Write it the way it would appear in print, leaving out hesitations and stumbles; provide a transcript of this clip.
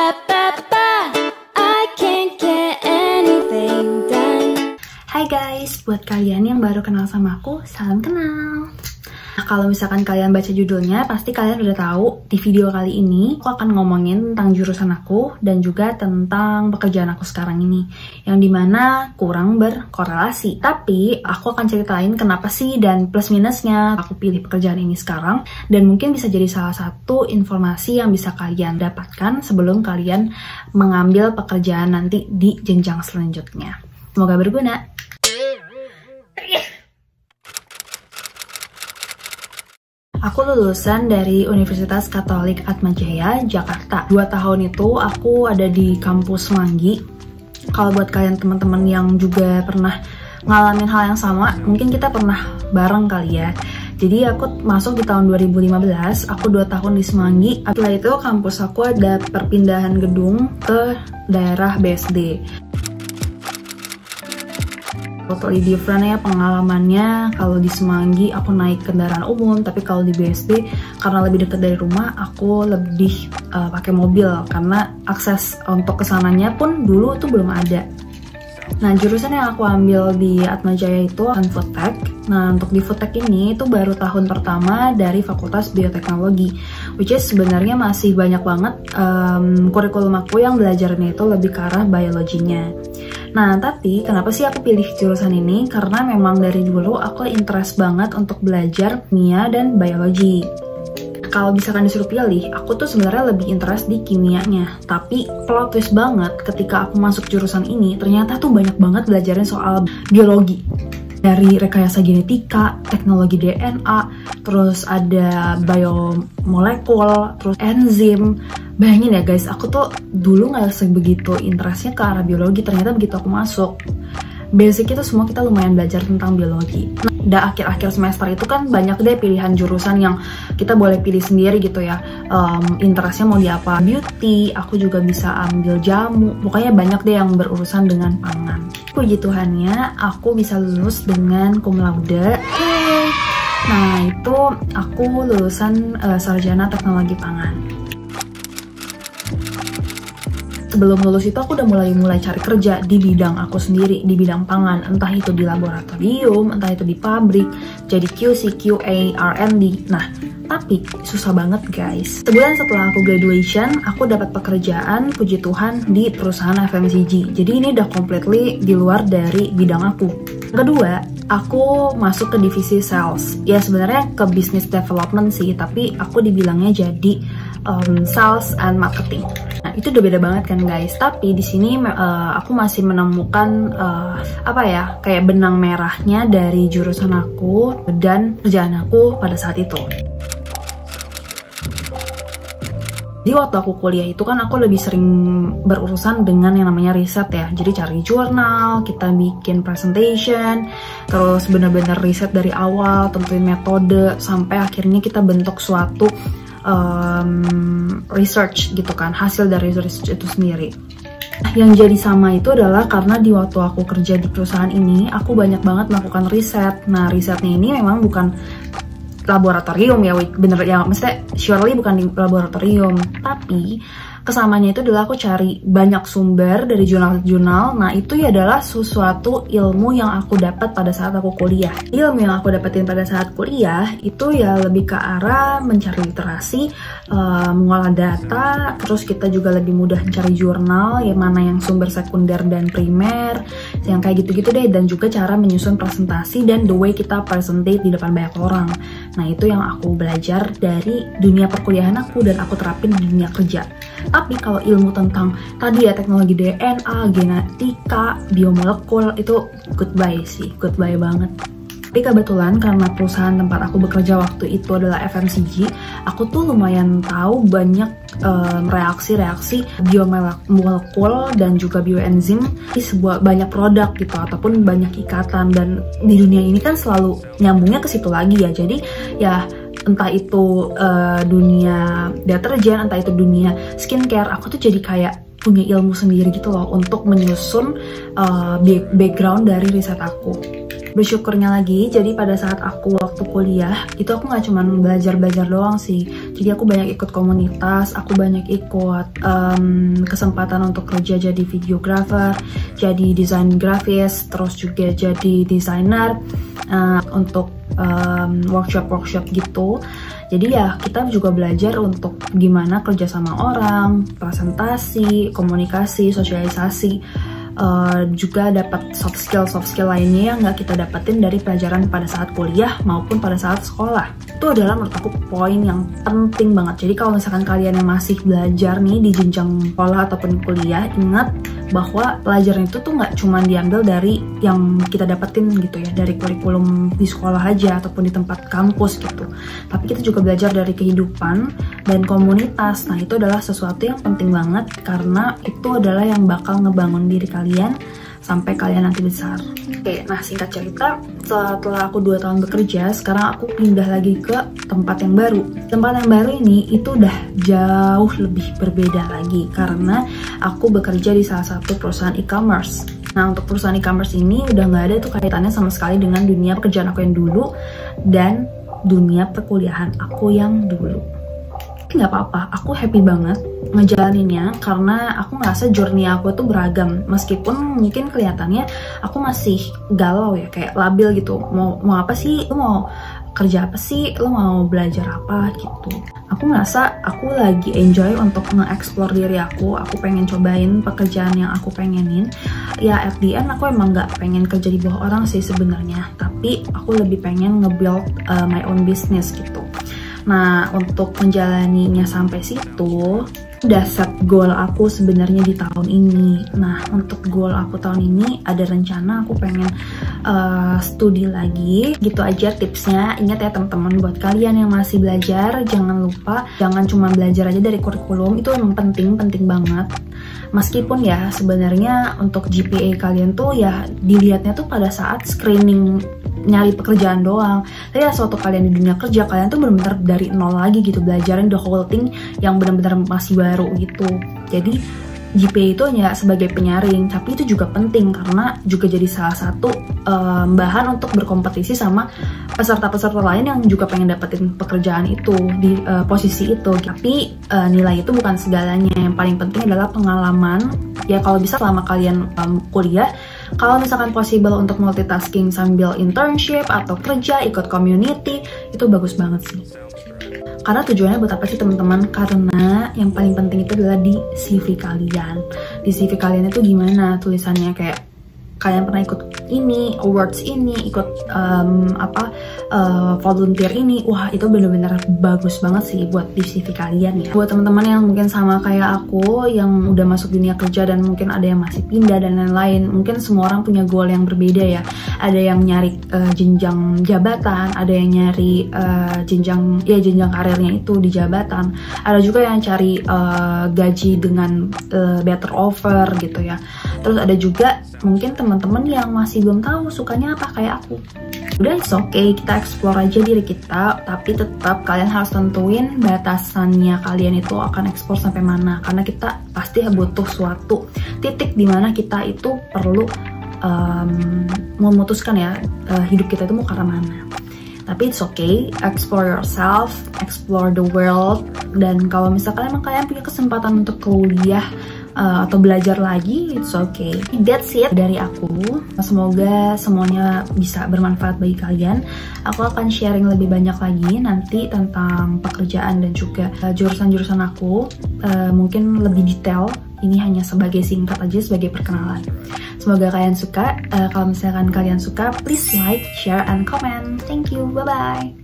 I can't get anything done. Hai guys, buat kalian yang baru kenal sama aku, salam kenal. Nah, kalau misalkan kalian baca judulnya, pasti kalian udah tahu di video kali ini aku akan ngomongin tentang jurusan aku dan juga tentang pekerjaan aku sekarang ini, yang dimana kurang berkorelasi. Tapi aku akan ceritain kenapa sih dan plus minusnya aku pilih pekerjaan ini sekarang, dan mungkin bisa jadi salah satu informasi yang bisa kalian dapatkan sebelum kalian mengambil pekerjaan nanti di jenjang selanjutnya. Semoga berguna. Aku lulusan dari Universitas Katolik Atmajaya, Jakarta. 2 tahun itu aku ada di kampus Semanggi. Kalau buat kalian teman-teman yang juga pernah ngalamin hal yang sama, mungkin kita pernah bareng kali ya. Jadi aku masuk di tahun 2015, aku 2 tahun di Semanggi. Setelah itu kampus aku ada perpindahan gedung ke daerah BSD. Totally different ya pengalamannya. Kalau di Semanggi aku naik kendaraan umum, tapi kalau di BSD karena lebih dekat dari rumah aku lebih pakai mobil karena akses untuk kesananya pun dulu tuh belum ada. Nah, jurusan yang aku ambil di Atmajaya itu kan Foodtech. Nah, untuk di Foodtech ini itu baru tahun pertama dari Fakultas Bioteknologi, which is sebenarnya masih banyak banget kurikulum aku yang belajarnya itu lebih ke arah biologinya. Nah, tapi kenapa sih aku pilih jurusan ini? Karena memang dari dulu aku interest banget untuk belajar kimia dan biologi. Kalau misalkan disuruh pilih, aku tuh sebenarnya lebih interest di kimianya. Tapi plot twist banget ketika aku masuk jurusan ini, ternyata tuh banyak banget belajarin soal biologi. Dari rekayasa genetika, teknologi DNA, terus ada biomolekul, terus enzim. Bayangin ya guys, aku tuh dulu nggak sebegitu interestnya ke arah biologi, ternyata begitu aku masuk, basic itu semua kita lumayan belajar tentang biologi. Nah, akhir-akhir semester itu kan banyak deh pilihan jurusan yang kita boleh pilih sendiri gitu ya. Interestnya mau di apa? Beauty, aku juga bisa ambil jamu. Pokoknya banyak deh yang berurusan dengan pangan. Puji Tuhannya, aku bisa lulus dengan cum laude. Nah, itu aku lulusan sarjana teknologi pangan. Sebelum lulus itu aku udah mulai cari kerja di bidang aku sendiri, di bidang pangan, entah itu di laboratorium, entah itu di pabrik, jadi QC, QA, R&D. Nah, tapi susah banget guys. Sebulan setelah aku graduation, aku dapat pekerjaan, puji Tuhan, di perusahaan FMCG. Jadi ini udah completely di luar dari bidang aku. Kedua, aku masuk ke divisi sales. Ya sebenarnya ke business development sih, tapi aku dibilangnya jadi sales and marketing. Nah, itu udah beda banget kan guys. Tapi di sini aku masih menemukan kayak benang merahnya dari jurusan aku dan kerjaan aku pada saat itu. Di waktu aku kuliah itu kan aku lebih sering berurusan dengan yang namanya riset ya. Jadi cari jurnal, kita bikin presentation, terus bener-bener riset dari awal, tentuin metode, sampai akhirnya kita bentuk suatu research gitu kan, hasil dari research itu sendiri. Yang jadi sama itu adalah karena di waktu aku kerja di perusahaan ini, aku banyak banget melakukan riset. Nah, risetnya ini memang bukan laboratorium ya, bener ya, maksudnya surely bukan di laboratorium, tapi kesamanya itu adalah aku cari banyak sumber dari jurnal-jurnal. Nah, itu ya adalah sesuatu ilmu yang aku dapat pada saat aku kuliah. Ilmu yang aku dapetin pada saat kuliah itu ya lebih ke arah mencari literasi, mengolah data, terus kita juga lebih mudah mencari jurnal, yang mana yang sumber sekunder dan primer, yang kayak gitu-gitu deh, dan juga cara menyusun presentasi dan the way kita presentate di depan banyak orang. Nah, itu yang aku belajar dari dunia perkuliahan aku dan aku terapin di dunia kerja. Tapi kalau ilmu tentang tadi ya teknologi DNA, genetika, biomolekul itu goodbye sih, goodbye banget. Tapi kebetulan karena perusahaan tempat aku bekerja waktu itu adalah FMCG, aku tuh lumayan tahu banyak reaksi-reaksi biomolekul dan juga bioenzim di banyak produk gitu, ataupun banyak ikatan. Dan di dunia ini kan selalu nyambungnya ke situ lagi ya. Jadi ya entah itu dunia deterjen, entah itu dunia skincare, aku tuh jadi kayak punya ilmu sendiri gitu loh untuk menyusun background dari riset aku. Bersyukurnya lagi, jadi pada saat aku waktu kuliah, itu aku nggak cuma belajar-belajar doang sih. Jadi aku banyak ikut komunitas, aku banyak ikut kesempatan untuk kerja jadi videographer, jadi desain grafis, terus juga jadi desainer untuk workshop-workshop gitu. Jadi ya kita juga belajar untuk gimana kerja sama orang, presentasi, komunikasi, sosialisasi. Juga dapat soft skill lainnya yang nggak kita dapetin dari pelajaran pada saat kuliah maupun pada saat sekolah. Itu adalah menurut aku poin yang penting banget. Jadi kalau misalkan kalian yang masih belajar nih di jenjang sekolah ataupun kuliah, ingat bahwa pelajaran itu tuh nggak cuma diambil dari yang kita dapetin gitu ya, dari kurikulum di sekolah aja ataupun di tempat kampus gitu. Tapi kita juga belajar dari kehidupan dan komunitas. Nah itu adalah sesuatu yang penting banget karena itu adalah yang bakal ngebangun diri kalian sampai kalian nanti besar. Oke, nah singkat cerita, setelah aku 2 tahun bekerja, sekarang aku pindah lagi ke tempat yang baru. Tempat yang baru ini itu udah jauh lebih berbeda lagi karena aku bekerja di salah satu perusahaan e-commerce. Nah untuk perusahaan e-commerce ini udah nggak ada tuh kaitannya sama sekali dengan dunia pekerjaan aku yang dulu dan dunia perkuliahan aku yang dulu. Nggak apa-apa, aku happy banget ngejalaninnya karena aku ngerasa journey aku tuh beragam. Meskipun mungkin kelihatannya aku masih galau ya, kayak labil gitu. Mau apa sih? Lu mau kerja apa sih? Lu mau belajar apa gitu. Aku ngerasa aku lagi enjoy untuk nge-explore diri aku. Aku pengen cobain pekerjaan yang aku pengenin. Ya at the end aku emang nggak pengen kerja di bawah orang sih sebenarnya. Tapi aku lebih pengen nge-build my own business gitu. Nah, untuk menjalaninya sampai situ, udah set goal aku sebenarnya di tahun ini. Nah, untuk goal aku tahun ini ada rencana aku pengen studi lagi. Gitu aja tipsnya. Ingat ya teman-teman, buat kalian yang masih belajar, jangan lupa, jangan cuma belajar aja dari kurikulum. Itu emang penting banget. Meskipun ya sebenarnya untuk GPA kalian tuh ya dilihatnya tuh pada saat screening nyari pekerjaan doang. Tapi ya suatu kalian di dunia kerja, kalian tuh benar-benar dari nol lagi gitu, belajarin the whole thing yang benar-benar masih baru gitu. Jadi GPA itu hanya sebagai penyaring, tapi itu juga penting karena juga jadi salah satu bahan untuk berkompetisi sama peserta-peserta lain yang juga pengen dapetin pekerjaan itu di posisi itu. Tapi nilai itu bukan segalanya. Yang paling penting adalah pengalaman. Ya kalau bisa selama kalian kuliah, kalau misalkan possible untuk multitasking sambil internship atau kerja, ikut community, itu bagus banget sih. Karena tujuannya buat apa sih teman-teman? Karena yang paling penting itu adalah di CV kalian. Di CV kalian itu gimana tulisannya, kayak kalian pernah ikut ini, awards ini, ikut volunteer ini. Wah itu bener-bener bagus banget sih buat di CV kalian ya. Buat teman-teman yang mungkin sama kayak aku, yang udah masuk dunia kerja dan mungkin ada yang masih pindah dan lain-lain. Mungkin semua orang punya goal yang berbeda ya. Ada yang nyari jenjang jabatan, ada yang nyari jenjang karirnya itu di jabatan. Ada juga yang cari gaji dengan better offer gitu ya. Terus ada juga mungkin teman-teman yang masih belum tahu sukanya apa kayak aku. Udah it's okay, kita explore aja diri kita, tapi tetap kalian harus tentuin batasannya kalian itu akan explore sampai mana, karena kita pasti butuh suatu titik dimana kita itu perlu memutuskan ya hidup kita itu mau ke arah mana. Tapi it's okay, explore yourself, explore the world. Dan kalau misalkan emang kalian punya kesempatan untuk kuliah atau belajar lagi, it's okay. That's it dari aku. Semoga semuanya bisa bermanfaat bagi kalian. Aku akan sharing lebih banyak lagi nanti tentang pekerjaan dan juga jurusan-jurusan aku, mungkin lebih detail. Ini hanya sebagai singkat aja, sebagai perkenalan. Semoga kalian suka. Kalau misalkan kalian suka, please like, share, and comment. Thank you, bye-bye.